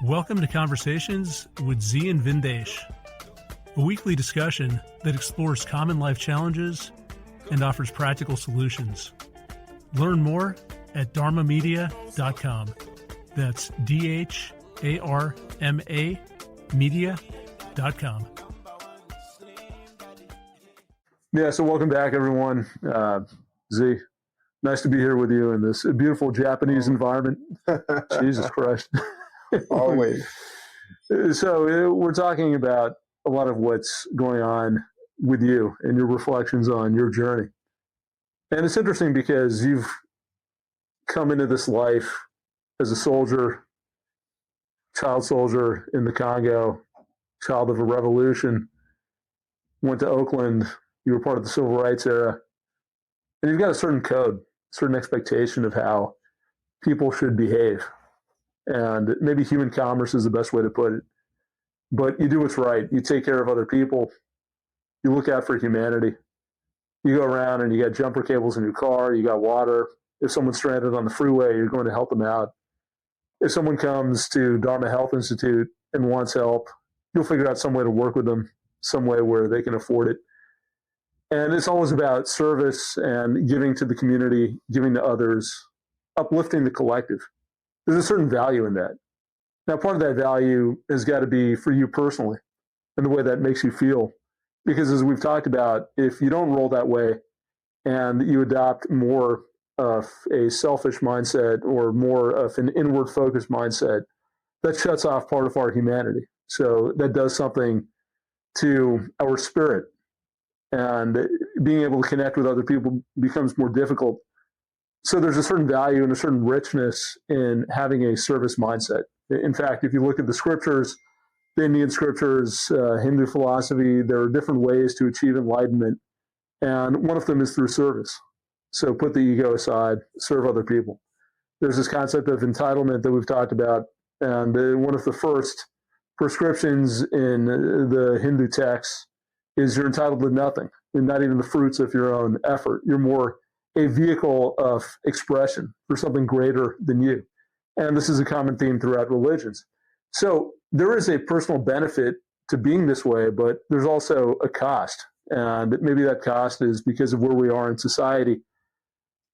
Welcome to Conversations with Zi and Vindesh, a weekly discussion that explores common life challenges and offers practical solutions. Learn more at dharmamedia.com. That's DHARMA media.com. Yeah, so welcome back, everyone. Z, nice to be here with you in this beautiful Japanese environment. Jesus Christ. Always. So we're talking about a lot of what's going on with you and your reflections on your journey. And it's interesting because you've come into this life as a soldier, child soldier in the Congo, child of a revolution, went to Oakland. You were part of the civil rights era, and you've got a certain code, certain expectation of how people should behave. And maybe human commerce is the best way to put it. But you do what's right. You take care of other people. You look out for humanity. You go around and you got jumper cables in your car. You got water. If someone's stranded on the freeway, you're going to help them out. If someone comes to Dharma Health Institute and wants help, you'll figure out some way to work with them, some way where they can afford it. And it's always about service and giving to the community, giving to others, uplifting the collective. There's a certain value in that. Now, part of that value has got to be for you personally and the way that makes you feel. Because as we've talked about, if you don't roll that way and you adopt more of a selfish mindset or more of an inward focused mindset, that shuts off part of our humanity. So that does something to our spirit. And being able to connect with other people becomes more difficult. So there's a certain value and a certain richness in having a service mindset. In fact, if you look at the scriptures, the Indian scriptures, Hindu philosophy, there are different ways to achieve enlightenment. And one of them is through service. So put the ego aside, serve other people. There's this concept of entitlement that we've talked about. And one of the first prescriptions in the Hindu texts is you're entitled to nothing, and not even the fruits of your own effort. You're more a vehicle of expression for something greater than you. And this is a common theme throughout religions. So there is a personal benefit to being this way, but there's also a cost. And maybe that cost is because of where we are in society.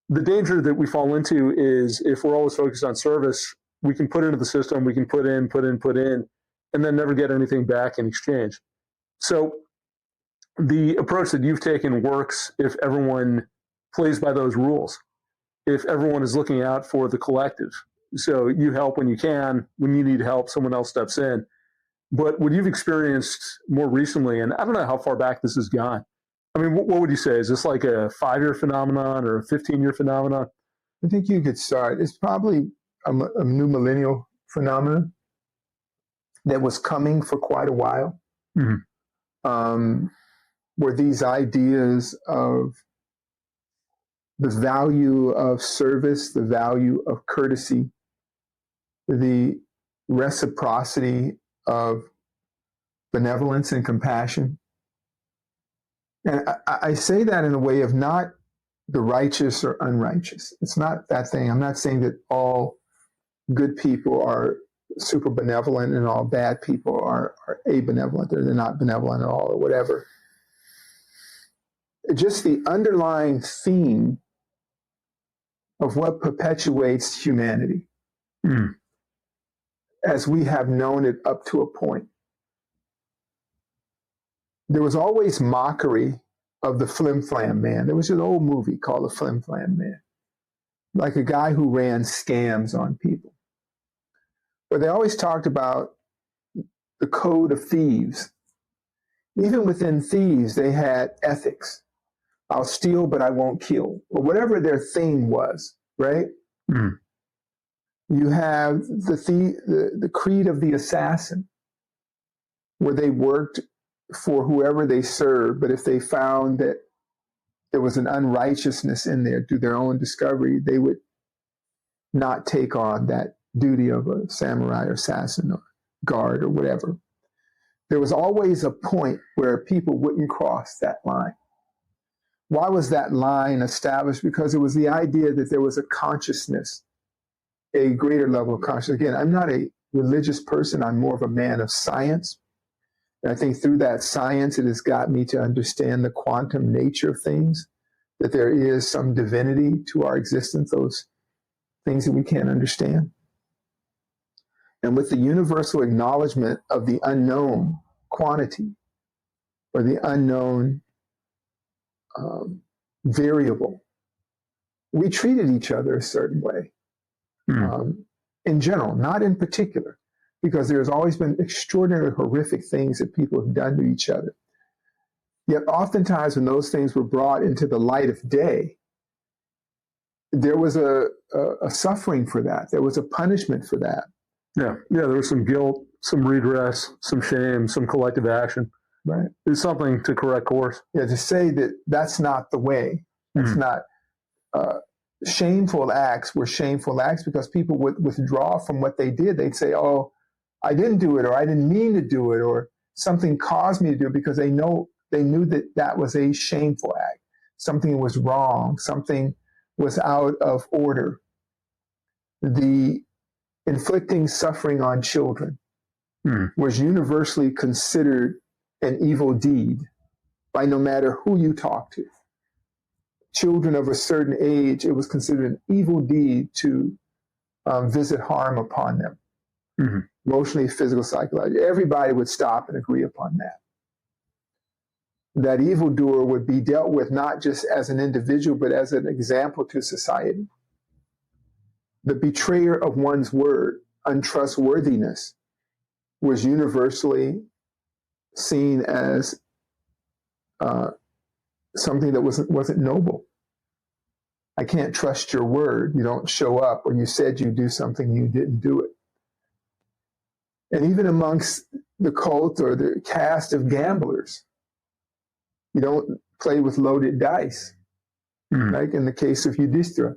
The danger that we fall into is if we're always focused on service, we can put into the system, we can put in, and then never get anything back in exchange. So the approach that you've taken works if everyone plays by those rules, if everyone is looking out for the collective. So you help when you can. When you need help, someone else steps in. But what you've experienced more recently, and I don't know how far back this has gone. I mean, what would you say? Is this like a 5-year phenomenon or a 15-year phenomenon? I think you could start. It's probably a new millennial phenomenon that was coming for quite a while. Mm-hmm. Where these ideas of the value of service, the value of courtesy, the reciprocity of benevolence and compassion. And I say that in a way of not the righteous or unrighteous. It's not that thing. I'm not saying that all good people are super benevolent and all bad people are abenevolent or they're not benevolent at all or whatever. Just the underlying theme of what perpetuates humanity as we have known it up to a point. There was always mockery of the flim-flam man. There was an old movie called The Flim-Flam Man, like a guy who ran scams on people. But they always talked about the code of thieves. Even within thieves, they had ethics. I'll steal, but I won't kill, or whatever their theme was, right? Mm. You have the creed of the assassin, where they worked for whoever they served, but if they found that there was an unrighteousness in there through their own discovery, they would not take on that duty of a samurai or assassin or guard or whatever. There was always a point where people wouldn't cross that line. Why was that line established? Because it was the idea that there was a consciousness, a greater level of consciousness. Again, I'm not a religious person. I'm more of a man of science. And I think through that science, it has got me to understand the quantum nature of things, that there is some divinity to our existence, those things that we can't understand. And with the universal acknowledgement of the unknown quantity or the unknown variable, we treated each other a certain way. In general, not in particular, because there's always been extraordinary horrific things that people have done to each other. Yet oftentimes when those things were brought into the light of day, there was a suffering for that. There was a punishment for that. Yeah, there was some guilt, some redress, some shame, some collective action. Right. It's something to correct course. Yeah, to say that that's not the way. It's not shameful acts were shameful acts because people would withdraw from what they did. They'd say, oh, I didn't do it, or I didn't mean to do it, or something caused me to do it, because they knew that that was a shameful act. Something was wrong. Something was out of order. The inflicting suffering on children was universally considered an evil deed by no matter who you talk to. Children of a certain age, it was considered an evil deed to visit harm upon them. Emotionally, physical, psychologically. Everybody would stop and agree upon that. That evildoer would be dealt with not just as an individual, but as an example to society. The betrayer of one's word, untrustworthiness, was universally seen as something that wasn't noble. I can't trust your word. You don't show up, or you said you do something, you didn't do it. And even amongst the cult or the caste of gamblers, you don't play with loaded dice. Like in the case of Yudhishthira,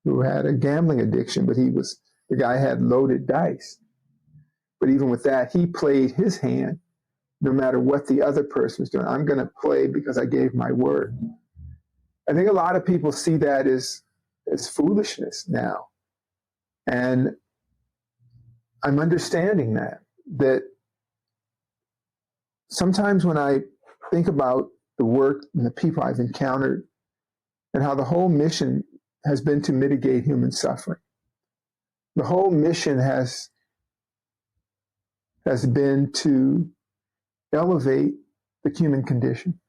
who had a gambling addiction, but the guy had loaded dice. But even with that, he played his hand no matter what the other person was doing. I'm going to play because I gave my word. I think a lot of people see that as foolishness now. And I'm understanding that sometimes when I think about the work and the people I've encountered and how the whole mission has been to mitigate human suffering. The whole mission has been to elevate the human condition,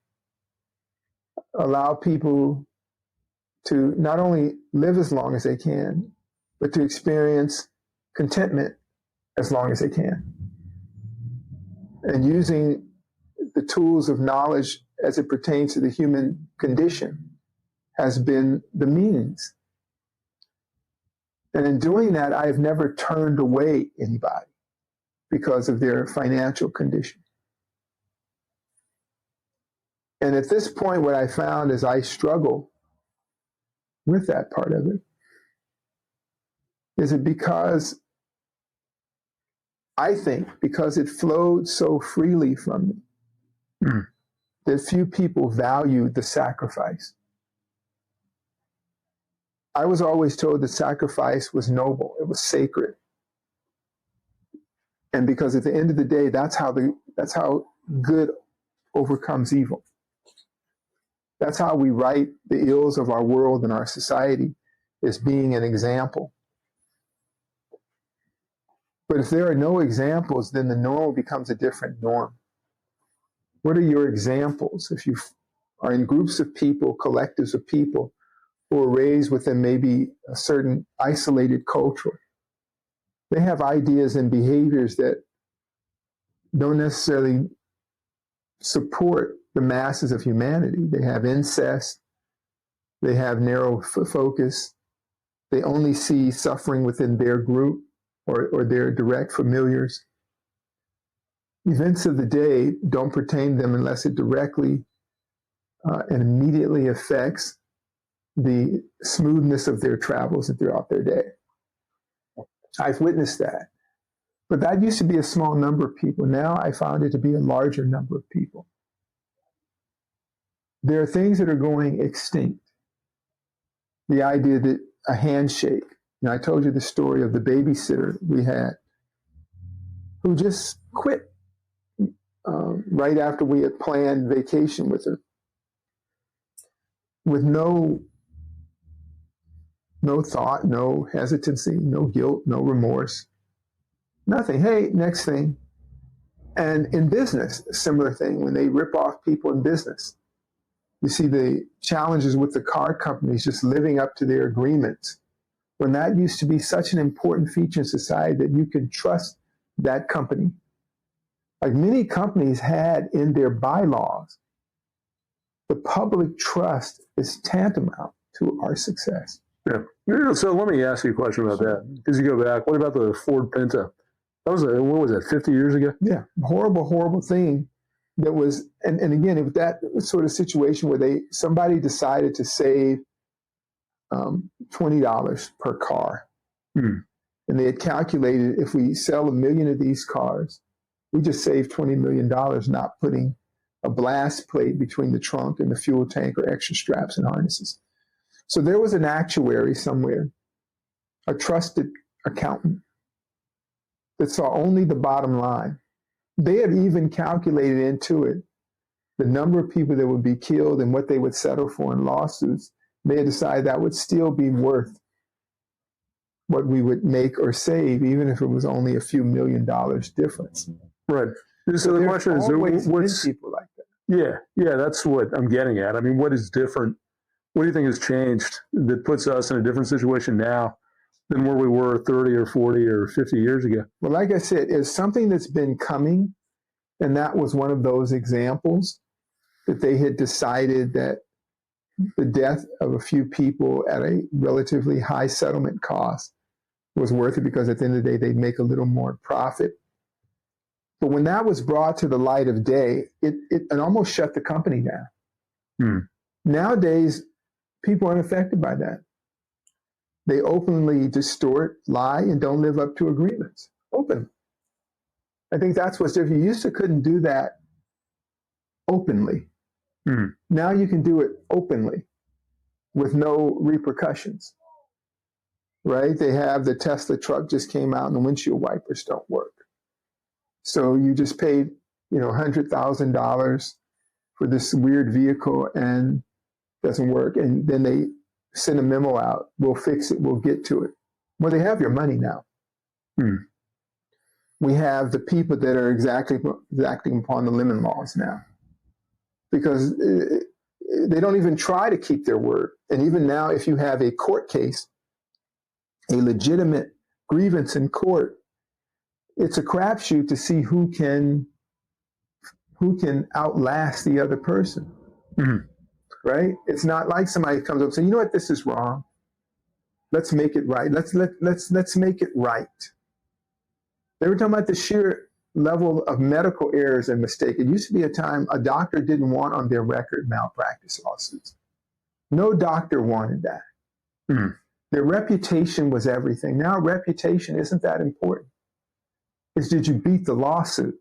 allow people to not only live as long as they can, but to experience contentment as long as they can. And using the tools of knowledge as it pertains to the human condition has been the means. And in doing that, I have never turned away anybody because of their financial condition. And at this point, what I found is I struggle with that part of it. Is it because I think because it flowed so freely from me that few people valued the sacrifice. I was always told that sacrifice was noble, it was sacred. And because at the end of the day, that's how good overcomes evil. That's how we right the ills of our world and our society, is being an example. But if there are no examples, then the norm becomes a different norm. What are your examples? If you are in groups of people, collectives of people, who are raised within maybe a certain isolated culture, they have ideas and behaviors that don't necessarily support the masses of humanity. They have incest, they have narrow focus, they only see suffering within their group or their direct familiars. Events of the day don't pertain to them unless it directly and immediately affects the smoothness of their travels throughout their day. I've witnessed that. But that used to be a small number of people. Now I found it to be a larger number of people. There are things that are going extinct. The idea that a handshake, I told you the story of the babysitter we had who just quit right after we had planned vacation with her, with no thought, no hesitancy, no guilt, no remorse, nothing. Hey, next thing. And in business, a similar thing, when they rip off people in business, you see the challenges with the car companies just living up to their agreements, when that used to be such an important feature in society that you can trust that company. Like many companies had in their bylaws, the public trust is tantamount to our success. Yeah. So let me ask you a question about that. Because you go back, what about the Ford Pinto? That was, what was that, 50 years ago? Yeah, horrible, horrible thing that was, and again, it was that sort of situation where somebody decided to save $20 per car. And they had calculated if we sell 1 million of these cars, we just saved $20 million not putting a blast plate between the trunk and the fuel tank or extra straps and harnesses. So there was an actuary somewhere, a trusted accountant, that saw only the bottom line. They had even calculated into it the number of people that would be killed and what they would settle for in lawsuits. They had decided that would still be worth what we would make or save, even if it was only a few $1 million difference. Right. So the question is, what's people like that? Yeah, that's what I'm getting at. I mean, what is different? What do you think has changed that puts us in a different situation now than where we were 30 or 40 or 50 years ago? Well, like I said, it's something that's been coming, and that was one of those examples that they had decided that the death of a few people at a relatively high settlement cost was worth it because at the end of the day, they'd make a little more profit. But when that was brought to the light of day, it almost shut the company down. Nowadays, people aren't affected by that. They openly distort, lie, and don't live up to agreements. Open. I think that's what's different. You used to couldn't do that openly. Now you can do it openly with no repercussions, right? They have the Tesla truck just came out and the windshield wipers don't work. So you just paid, $100,000 for this weird vehicle and doesn't work. And then they send a memo out. We'll fix it. We'll get to it. Well, they have your money now. We have the people that are exacting upon the lemon laws now, because they don't even try to keep their word. And even now, if you have a court case, a legitimate grievance in court, it's a crapshoot to see who can outlast the other person. Right? It's not like somebody comes up and says, you know what, this is wrong. Let's make it right. Let's make it right. They were talking about the sheer level of medical errors and mistake. It used to be a time a doctor didn't want on their record malpractice lawsuits. No doctor wanted that. Their reputation was everything. Now reputation isn't that important. It's did you beat the lawsuit?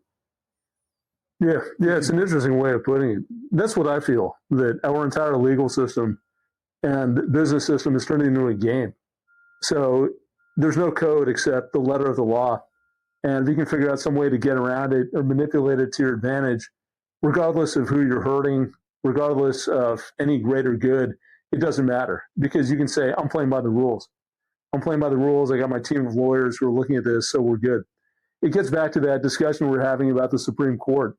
Yeah, it's an interesting way of putting it. That's what I feel, that our entire legal system and business system is turning into a game. So there's no code except the letter of the law. And if you can figure out some way to get around it or manipulate it to your advantage, regardless of who you're hurting, regardless of any greater good, it doesn't matter, because you can say, I'm playing by the rules. I'm playing by the rules. I got my team of lawyers who are looking at this, so we're good. It gets back to that discussion we're having about the Supreme Court,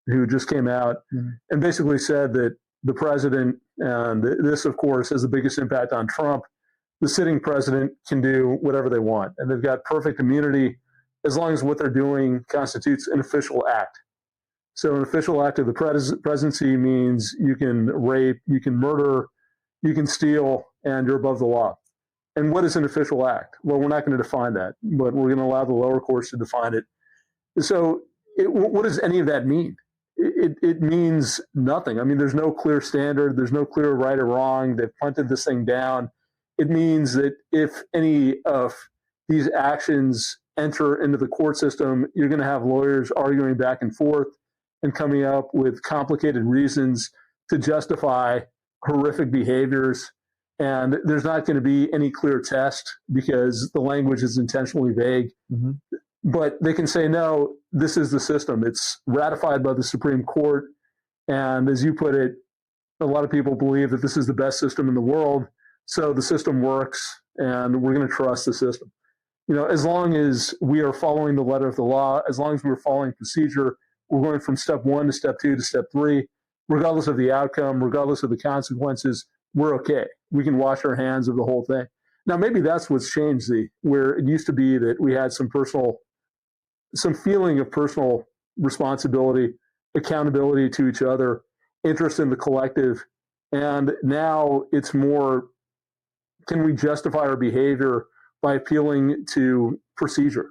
who just came out and basically said that the president, and this, of course, has the biggest impact on Trump, the sitting president can do whatever they want. And they've got perfect immunity as long as what they're doing constitutes an official act. So an official act of the presidency means you can rape, you can murder, you can steal, and you're above the law. And what is an official act? Well, we're not going to define that, but we're going to allow the lower courts to define it. So what does any of that mean? It means nothing. I mean, there's no clear standard. There's no clear right or wrong. They've punted this thing down. It means that if any of these actions enter into the court system, you're going to have lawyers arguing back and forth and coming up with complicated reasons to justify horrific behaviors. And there's not going to be any clear test because the language is intentionally vague. but they can say, no, this is the system. It's ratified by the Supreme Court. And as you put it, a lot of people believe that this is the best system in the world. So the system works and we're going to trust the system. As long as we are following the letter of the law, as long as we're following procedure, we're going from step 1 to step 2 to step 3, regardless of the outcome, regardless of the consequences, we're okay. We can wash our hands of the whole thing. Now, maybe that's what's changed, where it used to be that we had some feeling of personal responsibility, accountability to each other, interest in the collective. And now it's more, can we justify our behavior by appealing to procedure,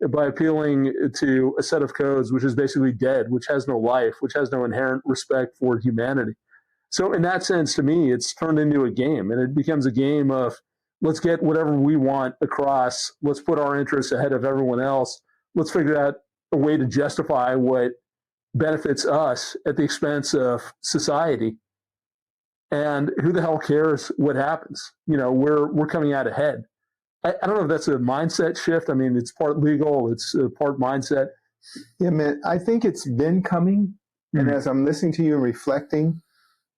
by appealing to a set of codes, which is basically dead, which has no life, which has no inherent respect for humanity. So in that sense, to me, it's turned into a game, and it becomes a game of let's get whatever we want across. Let's put our interests ahead of everyone else. Let's figure out a way to justify what benefits us at the expense of society. And who the hell cares what happens? We're coming out ahead. I don't know if that's a mindset shift. I mean, it's part legal, it's part mindset. Yeah, man, I think it's been coming. And as I'm listening to you and reflecting,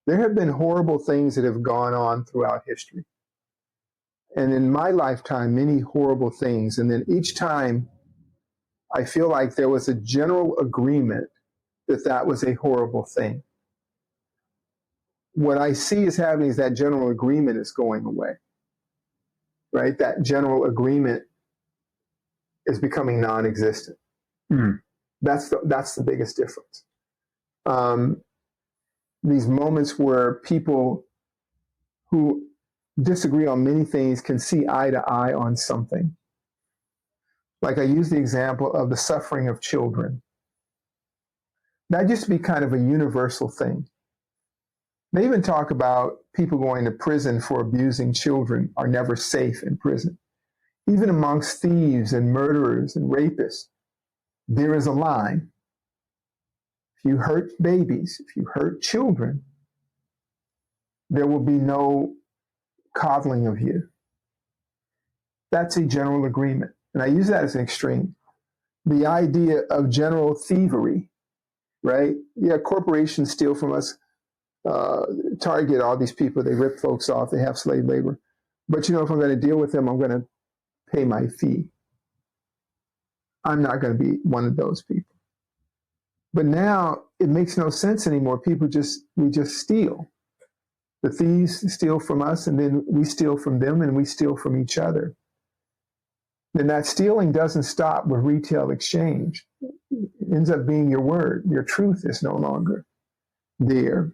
there have been horrible things that have gone on throughout history. And in my lifetime, many horrible things. And then each time, I feel like there was a general agreement that that was a horrible thing. What I see is happening is that general agreement is going away. Right? That general agreement is becoming non-existent. That's the biggest difference. These moments where people who disagree on many things can see eye to eye on something. Like I use the example of the suffering of children. That used to be kind of a universal thing. They even talk about people going to prison for abusing children are never safe in prison. Even amongst thieves and murderers and rapists, there is a line. If you hurt babies, if you hurt children, there will be no coddling of you. That's a general agreement. And I use that as an extreme. The idea of general thievery, right? Yeah, corporations steal from us. Target, all these people, they rip folks off, they have slave labor. But if I'm going to deal with them, I'm going to pay my fee. I'm not going to be one of those people. But now it makes no sense anymore. We just steal. The thieves steal from us, and then we steal from them, and we steal from each other. Then that stealing doesn't stop with retail exchange. It ends up being your word. Your truth is no longer there.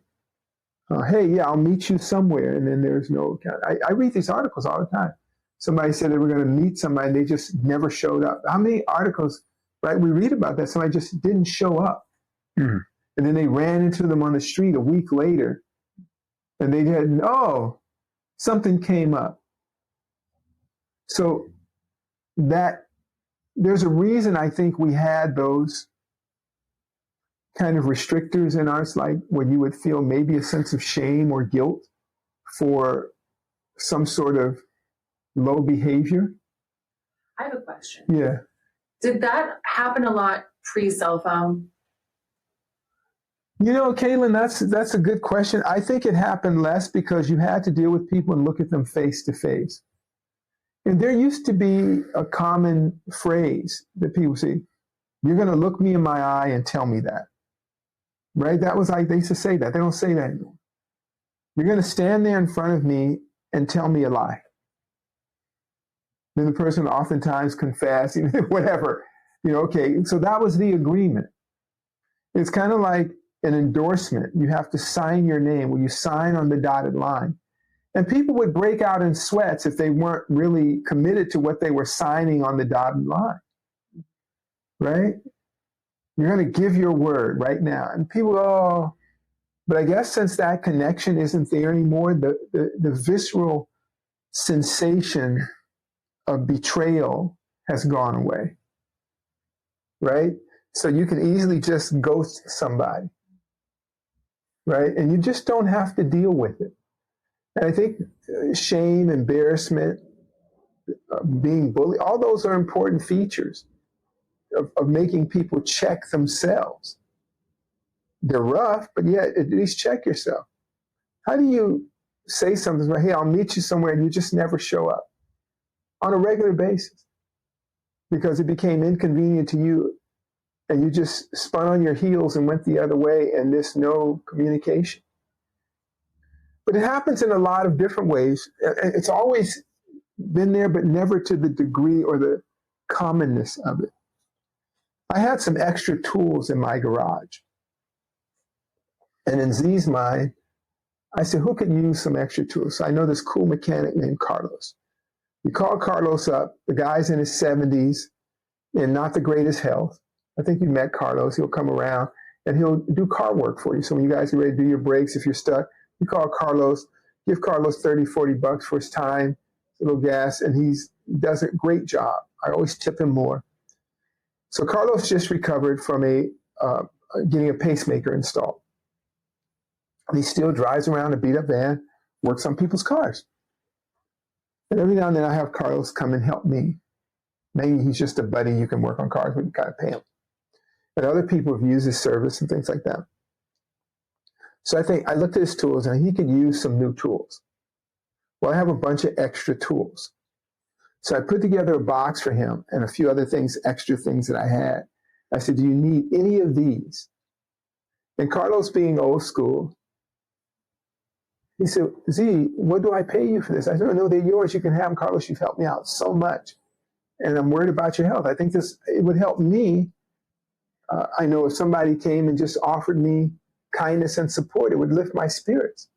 Hey, yeah, I'll meet you somewhere, and then there's no account. I read these articles all the time. Somebody said they were going to meet somebody, and they just never showed up. How many articles, right? We read about that. Somebody just didn't show up. And then they ran into them on the street a week later, and they had, something came up. So that there's a reason I think we had those kind of restrictors in us, like when you would feel maybe a sense of shame or guilt for some sort of low behavior. I have a question. Yeah. Did that happen a lot pre-cell phone? Caitlin, that's a good question. I think it happened less because you had to deal with people and look at them face to face. And there used to be a common phrase that people say, you're going to look me in my eye and tell me that. Right? That was like, they used to say that. They don't say that anymore. You're going to stand there in front of me and tell me a lie. Then the person oftentimes confessed, whatever. Okay, so that was the agreement. It's kind of like an endorsement. You have to sign your name when you sign on the dotted line. And people would break out in sweats if they weren't really committed to what they were signing on the dotted line. Right? You're going to give your word right now. And people go, but I guess since that connection isn't there anymore, the visceral sensation of betrayal has gone away. Right? So you can easily just ghost somebody. Right? And you just don't have to deal with it. And I think shame, embarrassment, being bullied, all those are important features. of making people check themselves. They're rough, but yet at least check yourself. How do you say something like, hey, I'll meet you somewhere, and you just never show up on a regular basis because it became inconvenient to you and you just spun on your heels and went the other way and there's no communication? But it happens in a lot of different ways. It's always been there, but never to the degree or the commonness of it. I had some extra tools in my garage. And in Z's mind, I said, who could use some extra tools? So I know this cool mechanic named Carlos. We call Carlos up. The guy's in his 70s and not the greatest health. I think you met Carlos. He'll come around and he'll do car work for you. So when you guys are ready to do your brakes, if you're stuck, you call Carlos, give Carlos $30-$40 for his time, a little gas, and he does a great job. I always tip him more. So Carlos just recovered from getting a pacemaker installed. And he still drives around a beat-up van, works on people's cars. And every now and then I have Carlos come and help me. Maybe he's just a buddy you can work on cars with, you gotta pay him. But other people have used his service and things like that. So I looked at his tools and he could use some new tools. Well, I have a bunch of extra tools. So I put together a box for him and a few other things, extra things that I had. I said, do you need any of these? And Carlos, being old school, he said, Z, what do I pay you for this? I said, no, they're yours. You can have them, Carlos. You've helped me out so much. And I'm worried about your health. I think it would help me. I know if somebody came and just offered me kindness and support, it would lift my spirits.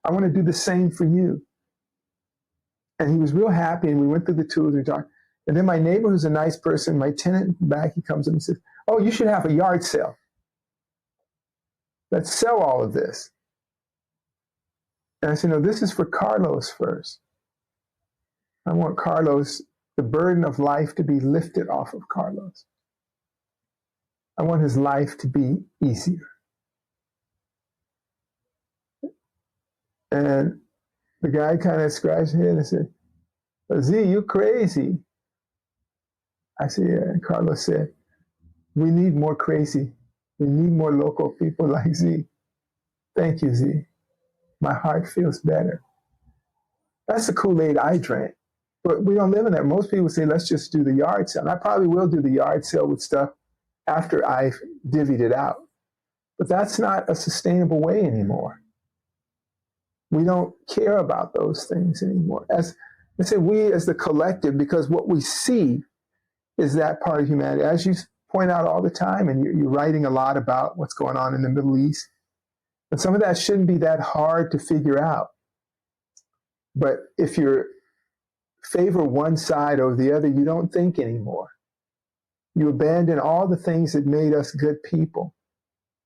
I want to do the same for you. And he was real happy, and we went through the tools and we talked. And then my neighbor, who's a nice person, my tenant in the back, he comes in and says, oh, you should have a yard sale. Let's sell all of this. And I said, no, this is for Carlos first. I want Carlos, the burden of life to be lifted off of Carlos. I want his life to be easier. And the guy kind of scratched his head and said, Z, you crazy. I said, yeah. And Carlos said, we need more crazy. We need more local people like Z. Thank you, Z. My heart feels better. That's the Kool-Aid I drank. But we don't live in that. Most people say, let's just do the yard sale. And I probably will do the yard sale with stuff after I've divvied it out. But that's not a sustainable way anymore. We don't care about those things anymore. As I say, we as the collective, because what we see is that part of humanity. As you point out all the time, and you're writing a lot about what's going on in the Middle East, and some of that shouldn't be that hard to figure out. But if you favor one side over the other, you don't think anymore. You abandon all the things that made us good people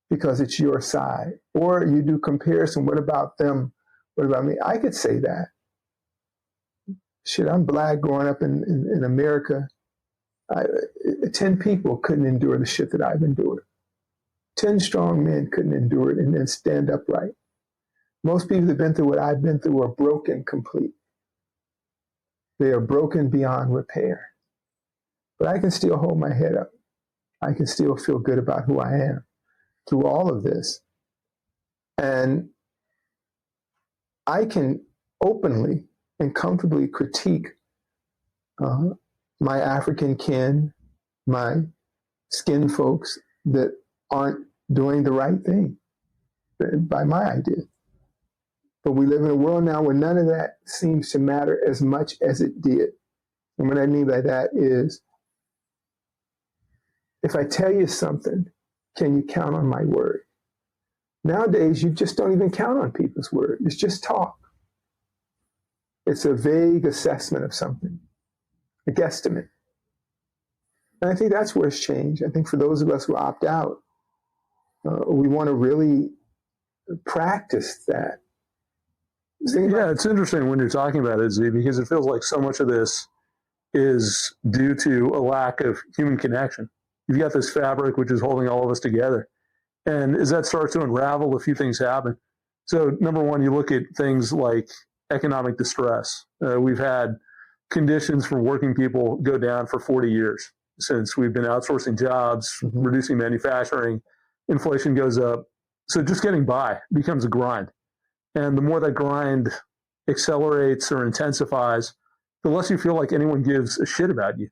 because it's your side. Or you do comparison. What about them? What about me? I could say that. Shit, I'm black growing up in America. 10 people couldn't endure the shit that I've endured. 10 strong men couldn't endure it and then stand upright. Most people that have been through what I've been through are broken complete. They are broken beyond repair. But I can still hold my head up. I can still feel good about who I am through all of this. And I can openly and comfortably critique my African kin, my skin folks that aren't doing the right thing by my idea. But we live in a world now where none of that seems to matter as much as it did. And what I mean by that is, if I tell you something, can you count on my word? Nowadays, you just don't even count on people's word. It's just talk. It's a vague assessment of something, a guesstimate. And I think that's where it's changed. I think for those of us who opt out, we want to really practice that. Yeah, it's interesting when you're talking about it, Z, because it feels like so much of this is due to a lack of human connection. You've got this fabric which is holding all of us together. And as that starts to unravel, a few things happen. So number one, you look at things like economic distress. We've had conditions for working people go down for 40 years. since we've been outsourcing jobs, reducing manufacturing, inflation goes up. So just getting by becomes a grind. And the more that grind accelerates or intensifies, the less you feel like anyone gives a shit about you.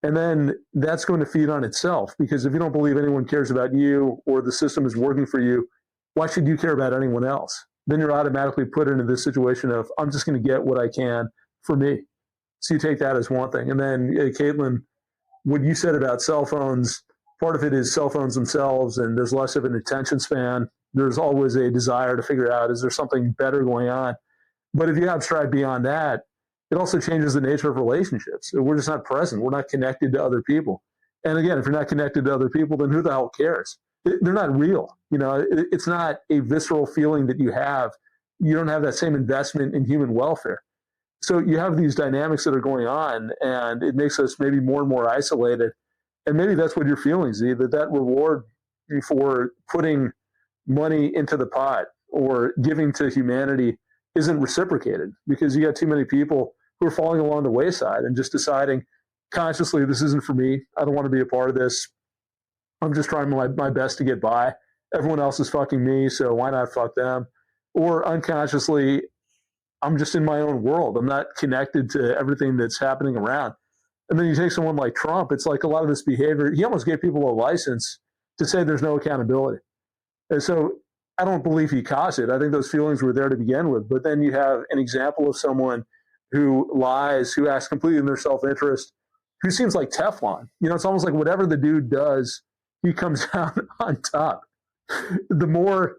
And then that's going to feed on itself, because if you don't believe anyone cares about you or the system is working for you, why should you care about anyone else? Then you're automatically put into this situation of, I'm just going to get what I can for me. So you take that as one thing. And then, Caitlin, what you said about cell phones, part of it is cell phones themselves, and there's less of an attention span. There's always a desire to figure out, is there something better going on? But if you abstract beyond that, it also changes the nature of relationships. We're just not present. We're not connected to other people. And again, if you're not connected to other people, then who the hell cares? They're not real. It's not a visceral feeling that you have. You don't have that same investment in human welfare. So you have these dynamics that are going on, and it makes us maybe more and more isolated. And maybe that's what you're feeling, Z, that reward for putting money into the pot or giving to humanity isn't reciprocated, because you got too many people who are falling along the wayside and just deciding consciously, this isn't for me. I don't want to be a part of this. I'm just trying my best to get by. Everyone else is fucking me, so why not fuck them? Or unconsciously, I'm just in my own world. I'm not connected to everything that's happening around. And then you take someone like Trump, it's like a lot of this behavior, he almost gave people a license to say there's no accountability. And so I don't believe he caused it. I think those feelings were there to begin with. But then you have an example of someone who lies, who acts completely in their self-interest, who seems like Teflon. It's almost like whatever the dude does, he comes out on top. The more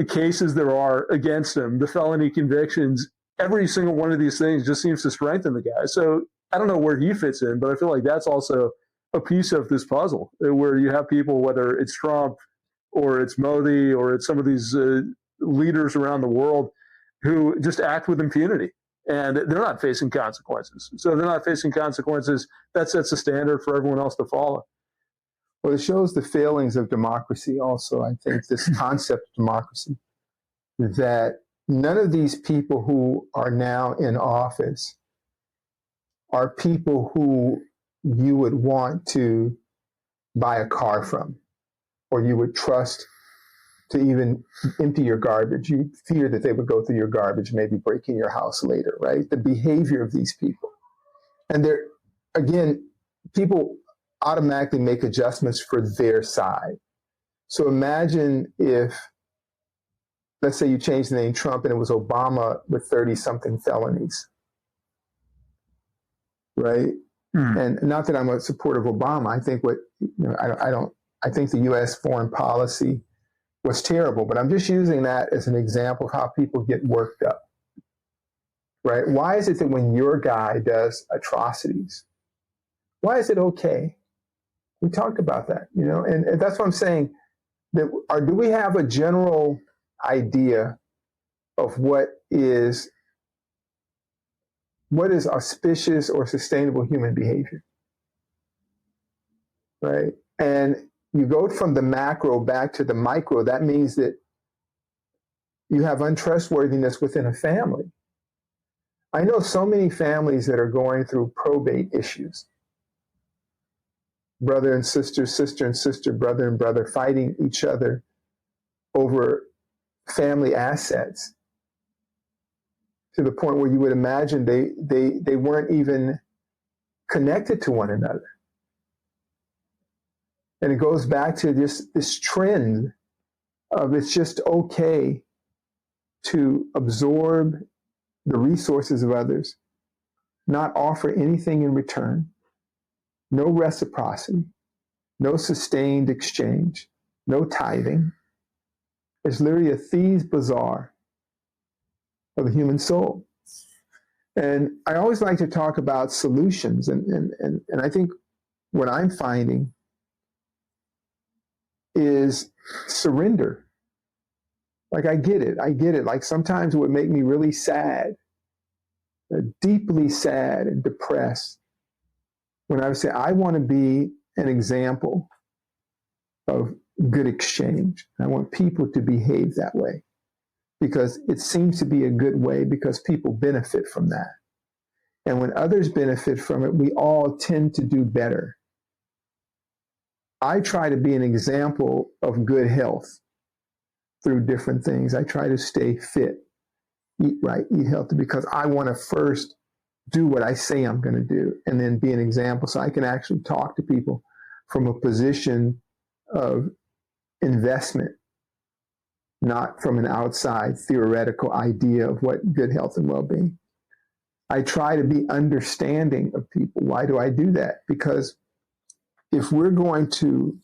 cases there are against him, the felony convictions, every single one of these things just seems to strengthen the guy. So I don't know where he fits in, but I feel like that's also a piece of this puzzle, where you have people, whether it's Trump or it's Modi or it's some of these leaders around the world, who just act with impunity, and they're not facing consequences. So if they're not facing consequences, that sets a standard for everyone else to follow. Well, it shows the failings of democracy also. I think this concept of democracy, that none of these people who are now in office are people who you would want to buy a car from, or you would trust to even empty your garbage. You fear that they would go through your garbage, maybe break in your house later, right? The behavior of these people. And they're, again, people automatically make adjustments for their side. So imagine if, let's say you changed the name Trump and it was Obama with 30-something felonies, right? And not that I'm a supporter of Obama. I think I think the U.S. foreign policy was terrible, but I'm just using that as an example of how people get worked up, right? Why is it that when your guy does atrocities, why is it okay? We talked about that, and that's what I'm saying. Do we have a general idea of what is auspicious or sustainable human behavior, right? And you go from the macro back to the micro. That means that you have untrustworthiness within a family. I know so many families that are going through probate issues. Brother and sister, sister and sister, brother and brother fighting each other over family assets, to the point where you would imagine they weren't even connected to one another. And it goes back to this trend of it's just okay to absorb the resources of others, not offer anything in return, no reciprocity, no sustained exchange, no tithing. It's literally a thieves' bazaar of the human soul. And I always like to talk about solutions. And I think what I'm finding is surrender. Like, I get it. Like, sometimes it would make me really sad, deeply sad and depressed, when I would say, I want to be an example of good exchange. I want people to behave that way, because it seems to be a good way, because people benefit from that. And when others benefit from it, we all tend to do better. I try to be an example of good health through different things. I try to stay fit, eat right, eat healthy, because I want to first do what I say I'm going to do and then be an example so I can actually talk to people from a position of investment, not from an outside theoretical idea of what good health and well-being. I try to be understanding of people. Why do I do that? Because if we're going to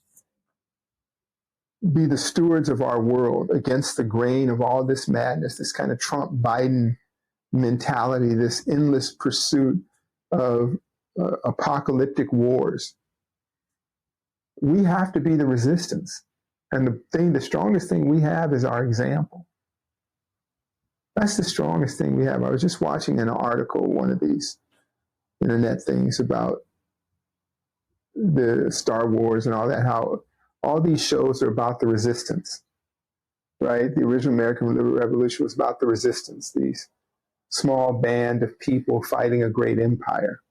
be the stewards of our world against the grain of all this madness, this kind of Trump-Biden mentality, this endless pursuit of apocalyptic wars, we have to be the resistance. And the strongest thing we have is our example. That's the strongest thing we have. I was just watching an article, one of these internet things about the Star Wars and all that, how all these shows are about the resistance, right? The original American Revolution was about the resistance, these small band of people fighting a great empire.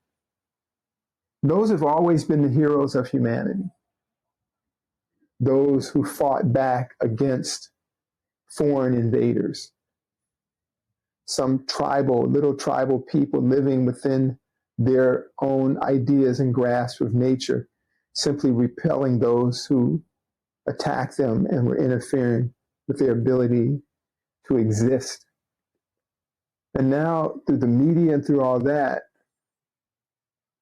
Those have always been the heroes of humanity. Those who fought back against foreign invaders. Some little tribal people living within their own ideas and grasp of nature, simply repelling those who attacked them and were interfering with their ability to exist. And now, through the media and through all that,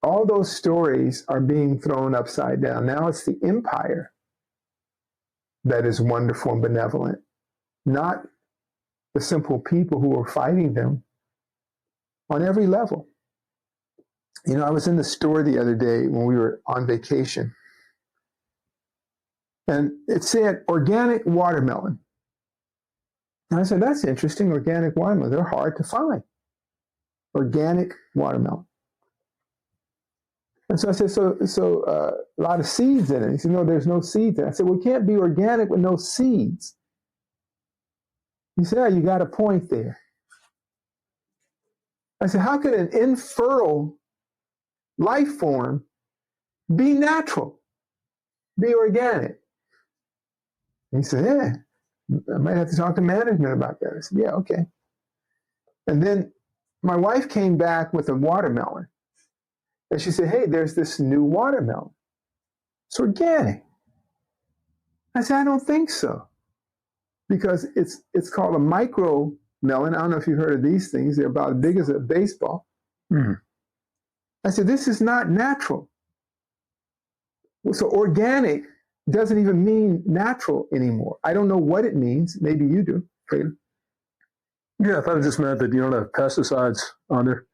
all those stories are being thrown upside down. Now it's the empire that is wonderful and benevolent, not the simple people who are fighting them on every level. You know, I was in the store the other day when we were on vacation, and it said organic watermelon. And I said, that's interesting, organic watermelon. They're hard to find. Organic watermelon. And so I said, so a lot of seeds in it. He said, no, there's no seeds in it. I said, well, it can't be organic with no seeds. He said, oh, you got a point there. I said, how could an infertile life form be natural, be organic? And he said, yeah, I might have to talk to management about that. I said, yeah, okay. And then my wife came back with a watermelon. And she said, hey, there's this new watermelon. It's organic. I said, I don't think so. Because it's called a micro melon. I don't know if you've heard of these things. They're about as big as a baseball. Mm. I said, this is not natural. So organic doesn't even mean natural anymore. I don't know what it means. Maybe you do, Trader. Yeah, I thought it just meant that you don't have pesticides on there.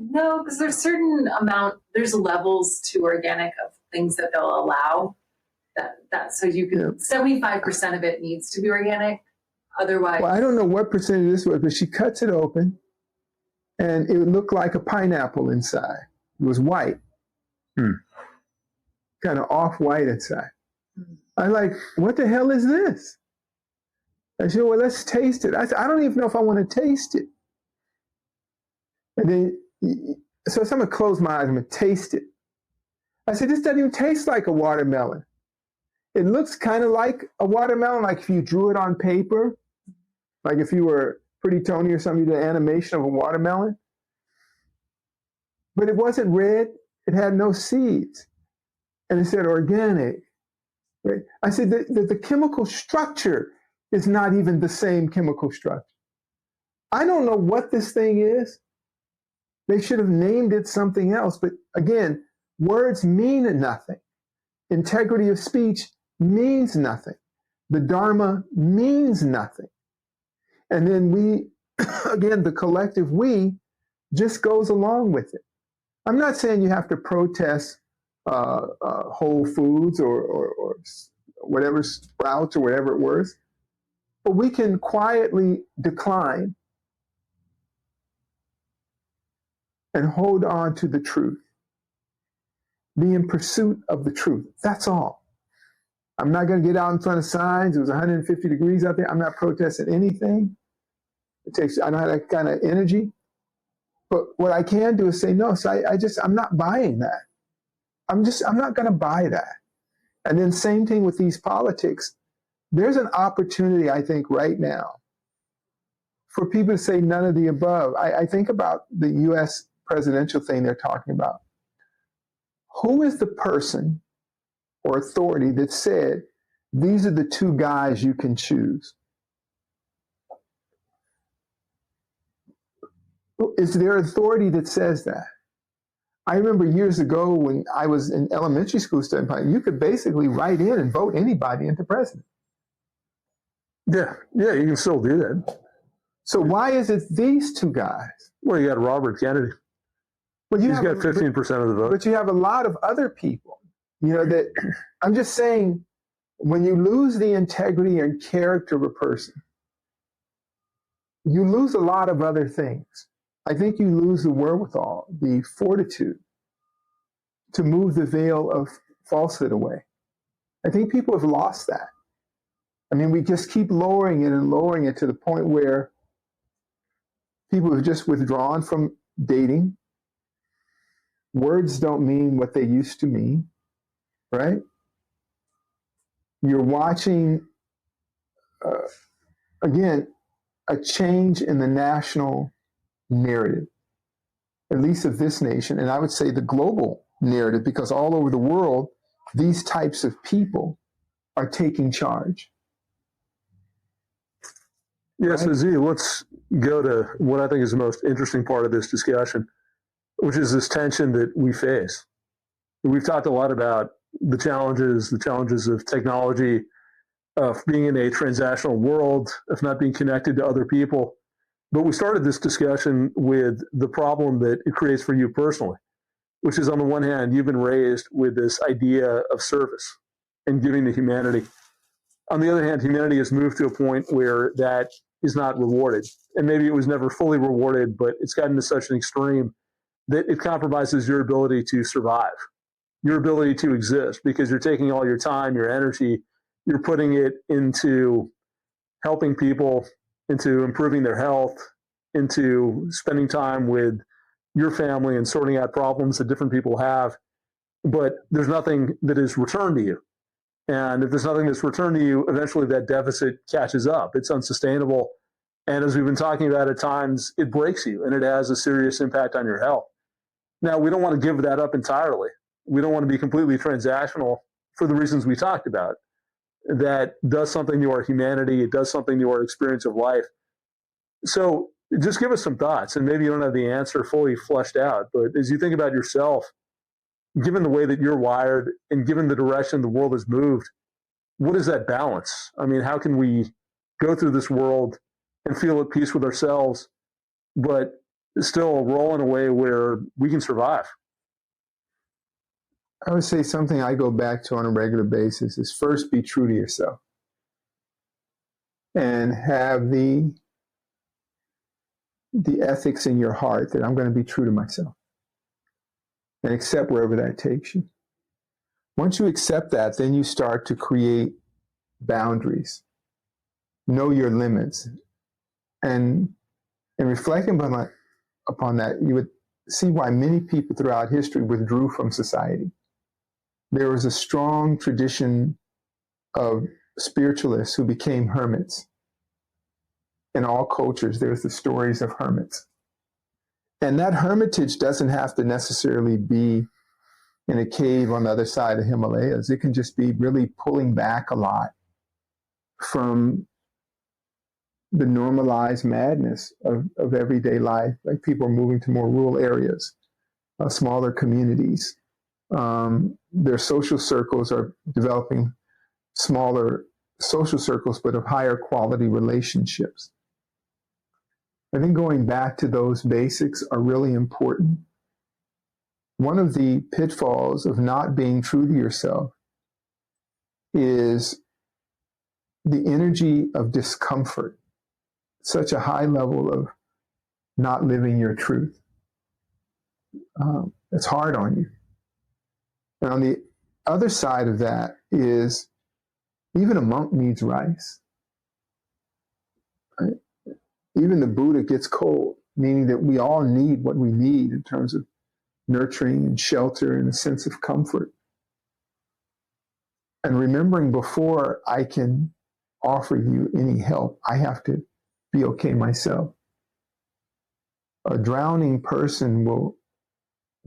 No, because there's levels to organic of things that they'll allow. That so you can 75% of it needs to be organic. Otherwise, well, I don't know what percentage this was, but she cuts it open, and it looked like a pineapple inside. It was white, kind of off-white inside. I'm like, what the hell is this? I said, well, let's taste it. I said, I don't even know if I want to taste it. And then, so I'm going to close my eyes. I'm going to taste it. I said, this doesn't even taste like a watermelon. It looks kind of like a watermelon, like if you drew it on paper, like if you were Pretty Tony or something, you did an animation of a watermelon. But it wasn't red. It had no seeds. And it said organic. Right? I said the chemical structure is not even the same chemical structure. I don't know what this thing is. They should have named it something else. But again, words mean nothing. Integrity of speech means nothing. The Dharma means nothing. And then we, again, the collective we just goes along with it. I'm not saying you have to protest Whole Foods or whatever Sprouts or whatever it was, but we can quietly decline and hold on to the truth. Be in pursuit of the truth. That's all. I'm not going to get out in front of signs. It was 150 degrees out there. I'm not protesting anything. I don't have that kind of energy. But what I can do is say no. So I'm not buying that. I'm not going to buy that. And then same thing with these politics. There's an opportunity, I think, right now for people to say none of the above. I think about the U.S. presidential thing they're talking about. Who is the person or authority that said, these are the two guys you can choose? Is there authority that says that? I remember years ago when I was in elementary school studying, you could basically write in and vote anybody into president. Yeah, you can still do that. So why is it these two guys? Well, you got Robert Kennedy. Well, He's got 15% of the vote. But you have a lot of other people, that I'm just saying, when you lose the integrity and character of a person, you lose a lot of other things. I think you lose the wherewithal, the fortitude to move the veil of falsehood away. I think people have lost that. I mean, we just keep lowering it to the point where people have just withdrawn from dating. Words don't mean what they used to mean, right? You're watching, again, a change in the national narrative, at least of this nation, and I would say the global narrative, because all over the world, these types of people are taking charge. Yes, Right? Z, let's go to what I think is the most interesting part of this discussion, which is this tension that we face. We've talked a lot about the challenges of technology, of being in a transactional world, of not being connected to other people. But we started this discussion with the problem that it creates for you personally, which is, on the one hand, you've been raised with this idea of service and giving to humanity. On the other hand, humanity has moved to a point where that is not rewarded. And maybe it was never fully rewarded, but it's gotten to such an extreme that it compromises your ability to survive, your ability to exist, because you're taking all your time, your energy, you're putting it into helping people, into improving their health, into spending time with your family and sorting out problems that different people have. But there's nothing that is returned to you. And if there's nothing that's returned to you, eventually that deficit catches up. It's unsustainable. And as we've been talking about at times, it breaks you and it has a serious impact on your health. Now, we don't want to give that up entirely. We don't want to be completely transactional for the reasons we talked about. That does something to our humanity. It does something to our experience of life. So just give us some thoughts, and maybe you don't have the answer fully fleshed out, but as you think about yourself, given the way that you're wired and given the direction the world has moved, what is that balance? I mean, how can we go through this world and feel at peace with ourselves, but still roll in a way where we can survive? I would say something I go back to on a regular basis is first be true to yourself and have the ethics in your heart that I'm going to be true to myself and accept wherever that takes you. Once you accept that, then you start to create boundaries, know your limits, and reflecting upon that, you would see why many people throughout history withdrew from society. There was a strong tradition of spiritualists who became hermits. In all cultures, there's the stories of hermits. And that hermitage doesn't have to necessarily be in a cave on the other side of the Himalayas. It can just be really pulling back a lot from the normalized madness of everyday life. Like people are moving to more rural areas, smaller communities. Their social circles are developing smaller social circles, but of higher quality relationships. I think going back to those basics are really important. One of the pitfalls of not being true to yourself is the energy of discomfort, such a high level of not living your truth. It's hard on you. And on the other side of that is even a monk needs rice. Right? Even the Buddha gets cold, meaning that we all need what we need in terms of nurturing and shelter and a sense of comfort. And remembering before I can offer you any help, I have to be okay myself. A drowning person will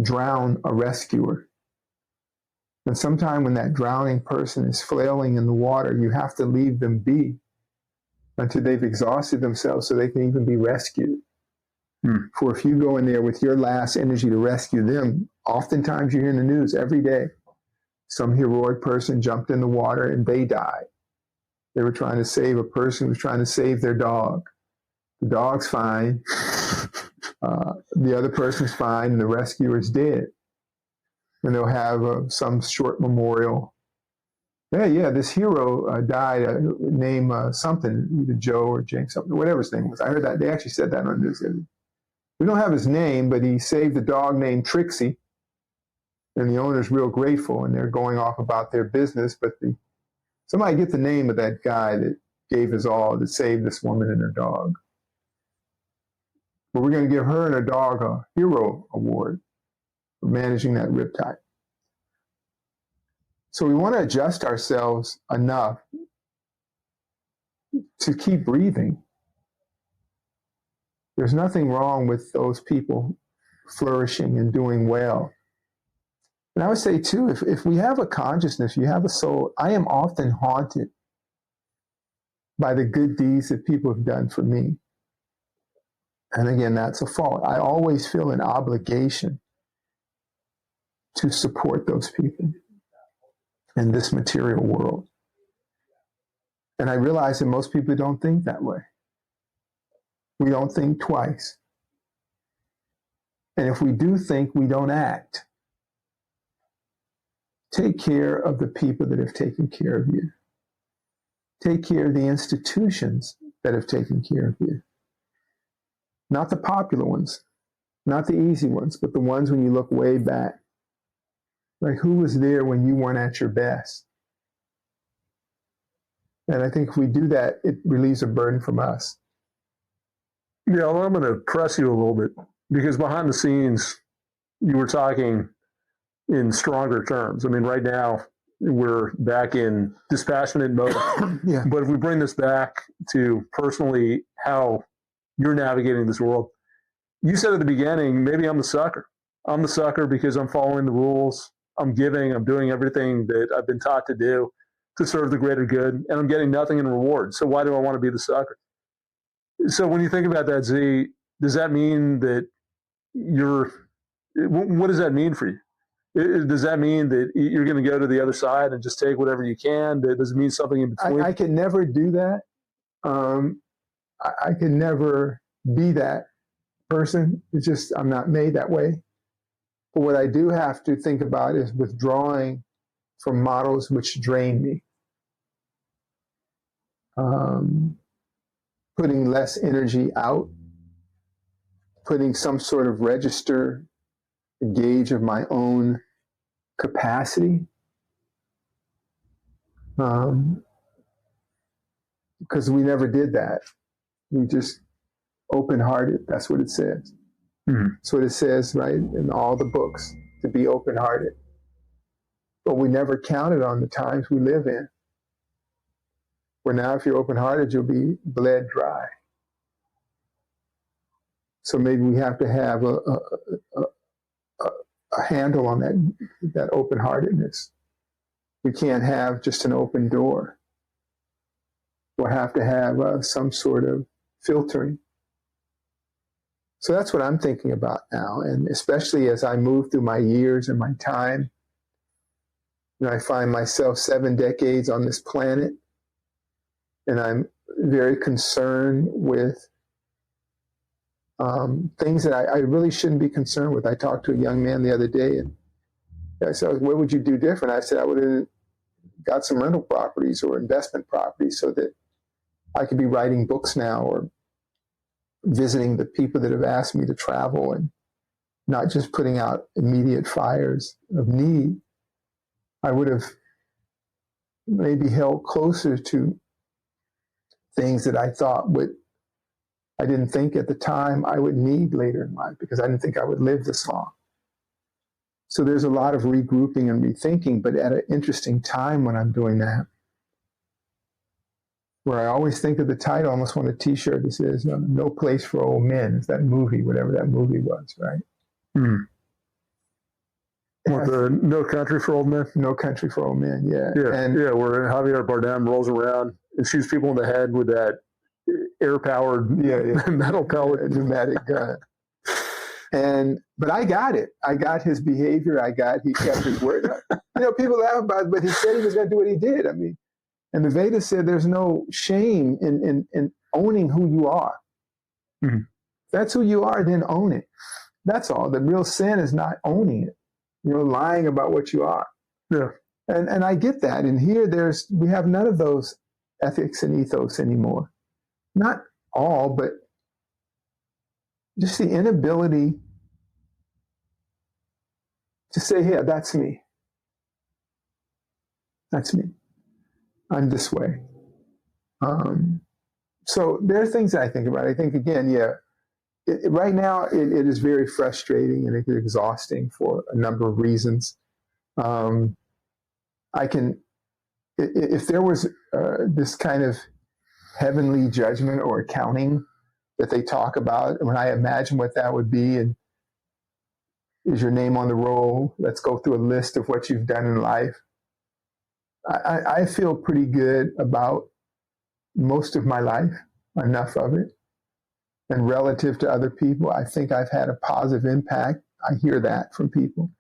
drown a rescuer. And sometime when that drowning person is flailing in the water, you have to leave them be until they've exhausted themselves so they can even be rescued. For if you go in there with your last energy to rescue them, oftentimes you hear in the news every day, some heroic person jumped in the water and they died. They were trying to save a person who was trying to save their dog. The dog's fine. The other person's fine, and the rescuer's dead. And they'll have some short memorial. Yeah, this hero died, name something, either Joe or James, something, whatever his name was. I heard that. They actually said that on the news. We don't have his name, but he saved a dog named Trixie. And the owner's real grateful, and they're going off about their business. But somebody get the name of that guy that gave his all, that saved this woman and her dog. But we're going to give her and her dog a hero award for managing that riptide. So we want to adjust ourselves enough to keep breathing. There's nothing wrong with those people flourishing and doing well. And I would say, too, if we have a consciousness, you have a soul, I am often haunted by the good deeds that people have done for me. And again, that's a fault. I always feel an obligation to support those people in this material world. And I realize that most people don't think that way. We don't think twice. And if we do think, we don't act. Take care of the people that have taken care of you. Take care of the institutions that have taken care of you. Not the popular ones, not the easy ones, but the ones when you look way back. Like, who was there when you weren't at your best? And I think if we do that, it relieves a burden from us. Yeah, well, I'm going to press you a little bit, because behind the scenes, you were talking in stronger terms. I mean, right now, we're back in dispassionate mode. Yeah. But if we bring this back to personally how you're navigating this world, you said at the beginning, maybe I'm the sucker. I'm the sucker because I'm following the rules. I'm giving, I'm doing everything that I've been taught to do to serve the greater good, and I'm getting nothing in reward. So why do I want to be the sucker? So when you think about that, Z, does that mean that what does that mean for you? Does that mean that you're going to go to the other side and just take whatever you can? Does it mean something in between? I can never do that. I can never be that person. It's just, I'm not made that way. But what I do have to think about is withdrawing from models which drain me. Putting less energy out, putting some sort of register, a gauge of my own capacity. Because we never did that. We just open-hearted. That's what it says. Mm-hmm. That's what it says, right, in all the books, to be open-hearted. But we never counted on the times we live in, where now if you're open-hearted, you'll be bled dry. So maybe we have to have a handle on that open-heartedness. We can't have just an open door. We'll have to have some sort of filtering. So that's what I'm thinking about now. And especially as I move through my years and my time, I find myself 7 decades on this planet, and I'm very concerned with things that I really shouldn't be concerned with. I talked to a young man the other day, and I said, what would you do different? I said, I would have got some rental properties or investment properties so that I could be writing books now, or visiting the people that have asked me to travel, and not just putting out immediate fires of need. I would have maybe held closer to things that I thought I didn't think at the time I would need later in life, because I didn't think I would live this long. So there's a lot of regrouping and rethinking, but at an interesting time when I'm doing that, where I always think of the title, I almost want a t-shirt that says, No Place for Old Men. It's that movie, whatever that movie was, right? Hmm. What, the No Country for Old Men? No Country for Old Men, yeah. Yeah, where Javier Bardem rolls around and shoots people in the head with that air-powered metal pellet pneumatic gun. But I got it. I got his behavior. He kept his word. People laugh about it, but he said he was going to do what he did. I mean, and the Vedas said there's no shame in owning who you are. Mm-hmm. If that's who you are, then own it. That's all. The real sin is not owning it. Lying about what you are. Yeah. And I get that. And here we have none of those ethics and ethos anymore. Not all, but just the inability to say, yeah, that's me. That's me. I'm this way. So there are things that I think about. I think, again, right now it is very frustrating and exhausting for a number of reasons. If there was this kind of heavenly judgment or accounting that they talk about, when I imagine what that would be, and is your name on the roll? Let's go through a list of what you've done in life. I feel pretty good about most of my life, enough of it. And relative to other people, I think I've had a positive impact. I hear that from people.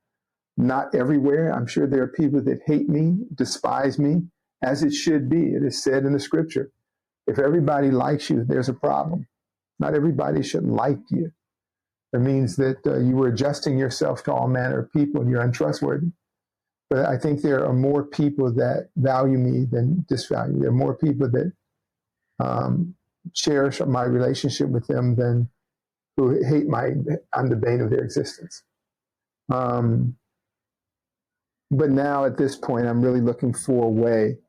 Not everywhere. I'm sure there are people that hate me, despise me, as it should be. It is said in the scripture. If everybody likes you, there's a problem. Not everybody should like you. It means that you were adjusting yourself to all manner of people and you're untrustworthy. But I think there are more people that value me than disvalue. There are more people that cherish my relationship with them than who hate I'm the bane of their existence. But now at this point, I'm really looking for a way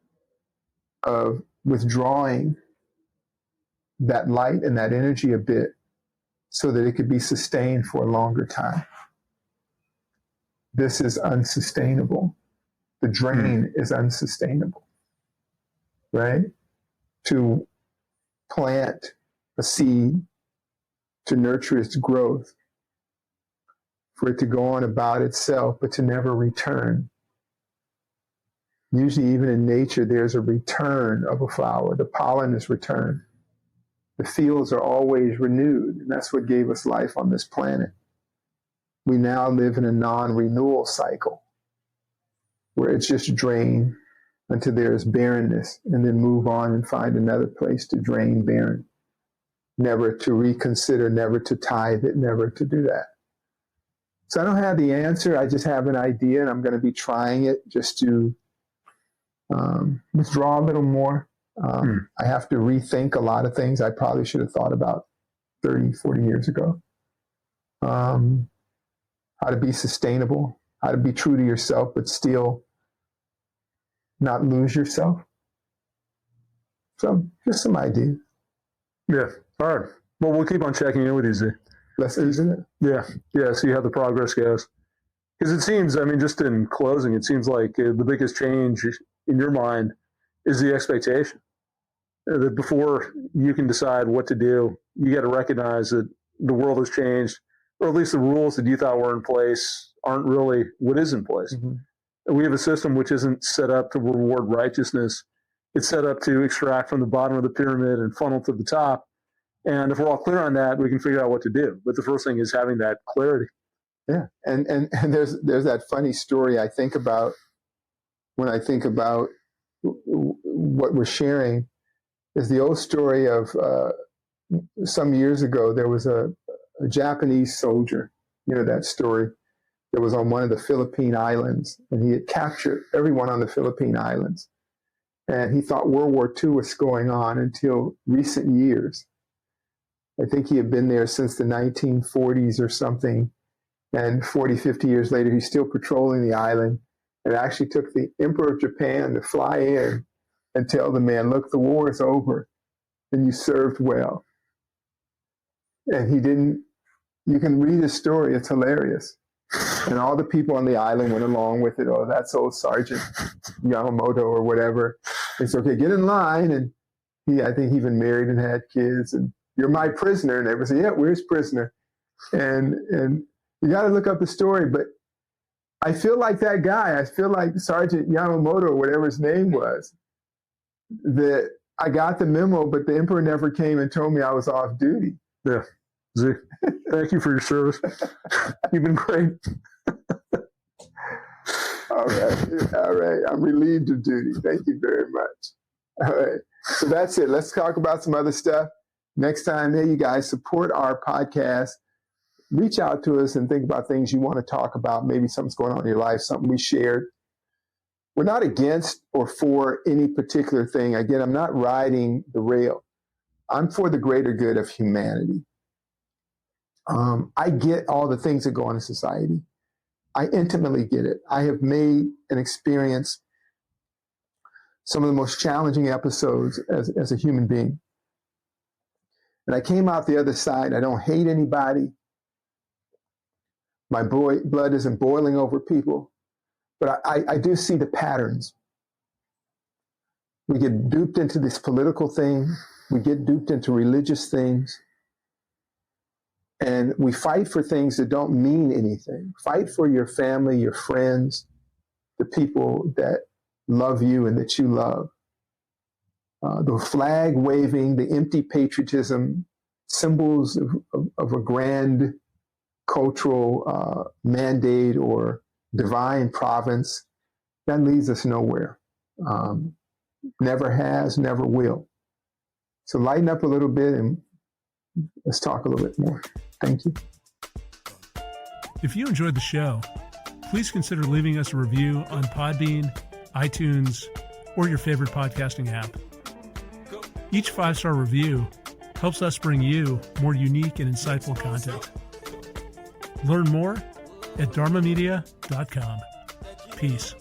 of withdrawing that light and that energy a bit so that it could be sustained for a longer time. This is unsustainable. The drain is unsustainable, right? To plant a seed, to nurture its growth, for it to go on about itself, but to never return. Usually, even in nature, there's a return of a flower. The pollen is returned. The fields are always renewed, and that's what gave us life on this planet. We now live in a non-renewal cycle, where it's just drain until there's barrenness, and then move on and find another place to drain barren. Never to reconsider, never to tithe it, never to do that. So I don't have the answer. I just have an idea, and I'm going to be trying it just to withdraw a little more. I have to rethink a lot of things I probably should have thought about 30, 40 years ago. How to be sustainable, how to be true to yourself, but still not lose yourself. So just some ideas. Yeah. All right. Well, we'll keep on checking in with you, Z. Less isn't it? Yeah. See how the progress goes. Because it seems, just in closing, it seems like the biggest change in your mind is the expectation. That before you can decide what to do, you got to recognize that the world has changed, or at least the rules that you thought were in place aren't really what is in place. Mm-hmm. And we have a system which isn't set up to reward righteousness. It's set up to extract from the bottom of the pyramid and funnel to the top. And if we're all clear on that, we can figure out what to do. But the first thing is having that clarity. Yeah. And there's that funny story I think about when I think about what we're sharing, is the old story of some years ago, there was a Japanese soldier, that story, that was on one of the Philippine Islands, and he had captured everyone on the Philippine Islands. And he thought World War II was going on until recent years. I think he had been there since the 1940s or something. And 40, 50 years later, he's still patrolling the island. And actually took the Emperor of Japan to fly in and tell the man, look, the war is over and you served well. And he didn't, you can read his story, it's hilarious. And all the people on the island went along with it. Oh, that's old Sergeant Yamamoto or whatever. It's okay, get in line. And I think he even married and had kids. And you're my prisoner. And they would say, yeah, where's prisoner? And you got to look up the story. But I feel like that guy. I feel like Sergeant Yamamoto or whatever his name was. That I got the memo, but the emperor never came and told me I was off duty. Yeah. Zi, thank you for your service. You've been great. All right. I'm relieved of duty. Thank you very much. All right. So that's it. Let's talk about some other stuff. Next time, you guys support our podcast. Reach out to us and think about things you want to talk about. Maybe something's going on in your life, something we shared. We're not against or for any particular thing. Again, I'm not riding the rail. I'm for the greater good of humanity. I get all the things that go on in society. I intimately get it. I have made and experienced some of the most challenging episodes as a human being. And I came out the other side. I don't hate anybody. My blood isn't boiling over people. But I do see the patterns. We get duped into this political thing. We get duped into religious things. And we fight for things that don't mean anything. Fight for your family, your friends, the people that love you and that you love. The flag waving, the empty patriotism, symbols of a grand cultural mandate or divine province, that leads us nowhere. Never has, never will. So lighten up a little bit and let's talk a little bit more. Thank you. If you enjoyed the show, please consider leaving us a review on Podbean, iTunes, or your favorite podcasting app. Each 5-star review helps us bring you more unique and insightful content. Learn more at dharmamedia.com. Peace.